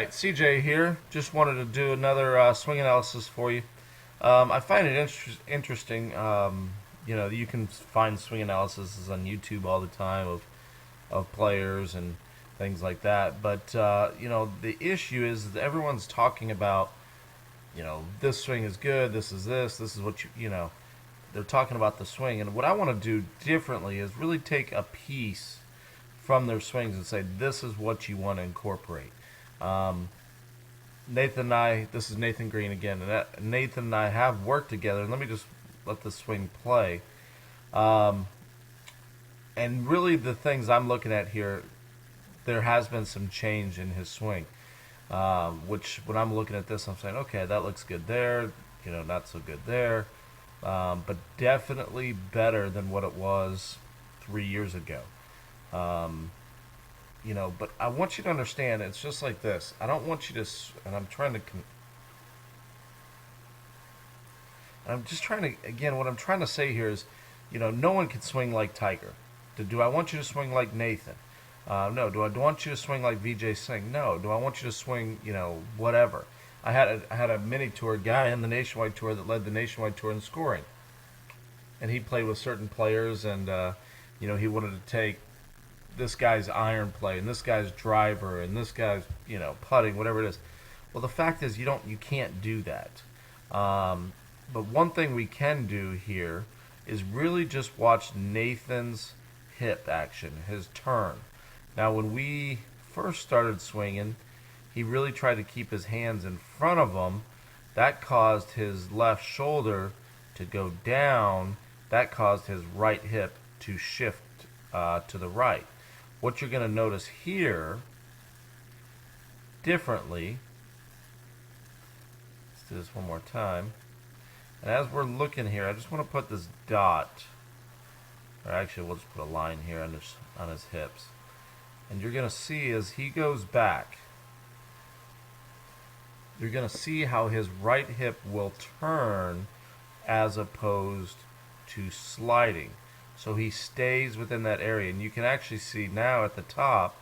Alright, CJ here. Just wanted to do another swing analysis for you. I find it interesting. You can find swing analysis on YouTube all the time of players and things like that. But, the issue is that everyone's talking about, this swing is good, this is what they're talking about the swing. And what I want to do differently is really take a piece from their swings and say, this is what you want to incorporate. Um, Nathan and I, this is Nathan Green again, and Nathan and I have worked together. And let me just let the swing play. Um, and really, the things I'm looking at here, there has been some change in his swing. Which, when I'm looking at this, I'm saying, okay, that looks good there. Not so good there. But definitely better than what it was 3 years ago. Um, but I want you to understand it's just like this. I don't want you to, and I'm just trying to, again, what I'm trying to say here is, no one can swing like Tiger. Do I want you to swing like Nathan? No. Do I want you to swing like VJ Singh? No. Do I want you to swing, whatever? I had a mini tour guy in the Nationwide Tour that led the Nationwide Tour in scoring. And he played with certain players, and, he wanted to take this guy's iron play and this guy's driver and this guy's putting, whatever it is. Well, the fact is you can't do that. But one thing we can do here is really just watch Nathan's hip action, his turn. Now, when we first started swinging, he really tried to keep his hands in front of him. That caused his left shoulder to go down. That caused his right hip to shift to the right. What you're going to notice here differently, let's do this one more time. And as we're looking here, I just want to put this dot, or actually we'll just put a line here on his hips. And you're going to see as he goes back, you're going to see how his right hip will turn as opposed to sliding. So he stays within that area. And you can actually see now at the top,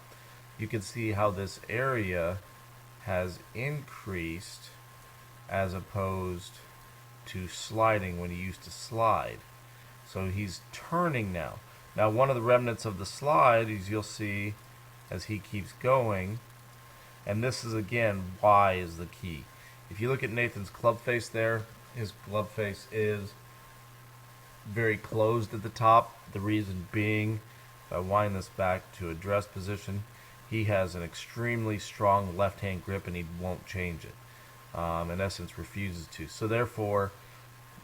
you can see how this area has increased as opposed to sliding when he used to slide. So he's turning now. Now, one of the remnants of the slide is you'll see as he keeps going, and this is again why is the key. If you look at Nathan's club face there, his club face is very closed at the top. The reason being, if I wind this back to address position, he has an extremely strong left-hand grip and he won't change it. In essence, refuses to. So therefore,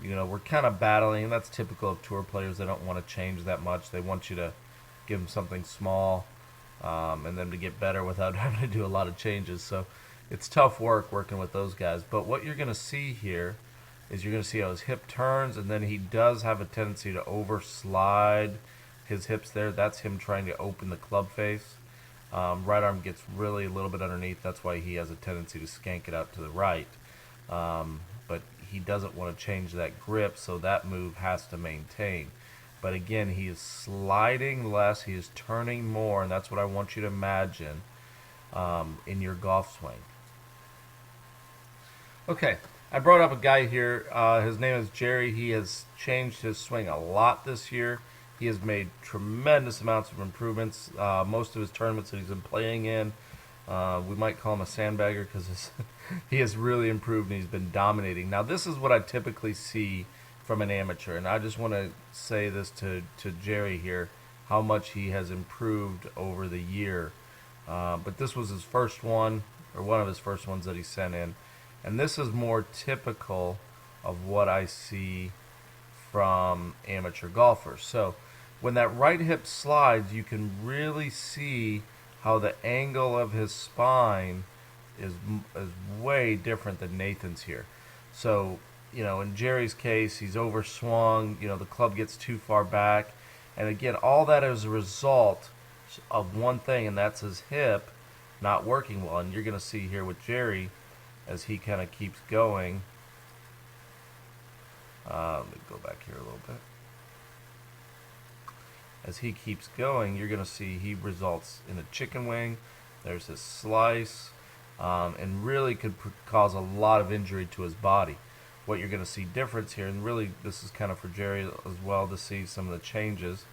we're kind of battling, and that's typical of tour players. They don't want to change that much. They want you to give them something small and them to get better without having to do a lot of changes. So it's tough work working with those guys. But what you're going to see here is you're going to see how his hip turns, and then he does have a tendency to overslide his hips there. That's him trying to open the club face. Right arm gets really a little bit underneath. That's why he has a tendency to skank it out to the right. But he doesn't want to change that grip, so that move has to maintain. But again, he is sliding less. He is turning more, and that's what I want you to imagine in your golf swing. Okay. I brought up a guy here. His name is Jerry. He has changed his swing a lot this year. He has made tremendous amounts of improvements. Most of his tournaments that he's been playing in, we might call him a sandbagger because he has really improved and he's been dominating. Now, this is what I typically see from an amateur, and I just want to say this to Jerry here, how much he has improved over the year. But this was his first one, or one of his first ones that he sent in. And this is more typical of what I see from amateur golfers. So when that right hip slides, you can really see how the angle of his spine is way different than Nathan's here. So, in Jerry's case, he's overswung, the club gets too far back. And again, all that is a result of one thing, and that's his hip not working well. And you're going to see here with Jerry, as he kind of keeps going. Let me go back here a little bit. As he keeps going, you're going to see he results in a chicken wing. There's his slice. and really could cause a lot of injury to his body. What you're going to see difference here, and really this is kind of for Jerry as well to see some of the changes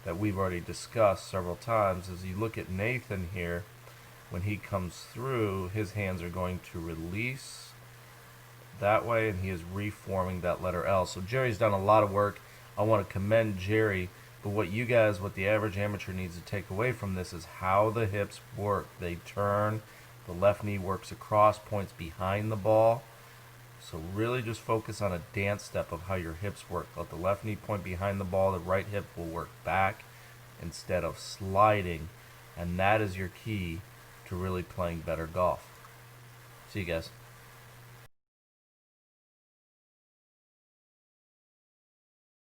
that we've already discussed several times, is you look at Nathan here. When he comes through, his hands are going to release that way, and he is reforming that letter L. So Jerry's done a lot of work. I want to commend Jerry, but what the average amateur needs to take away from this is how the hips work. They turn, the left knee works across, points behind the ball. So really just focus on a dance step of how your hips work. Let the left knee point behind the ball, the right hip will work back instead of sliding, and that is your key to really playing better golf. See you guys.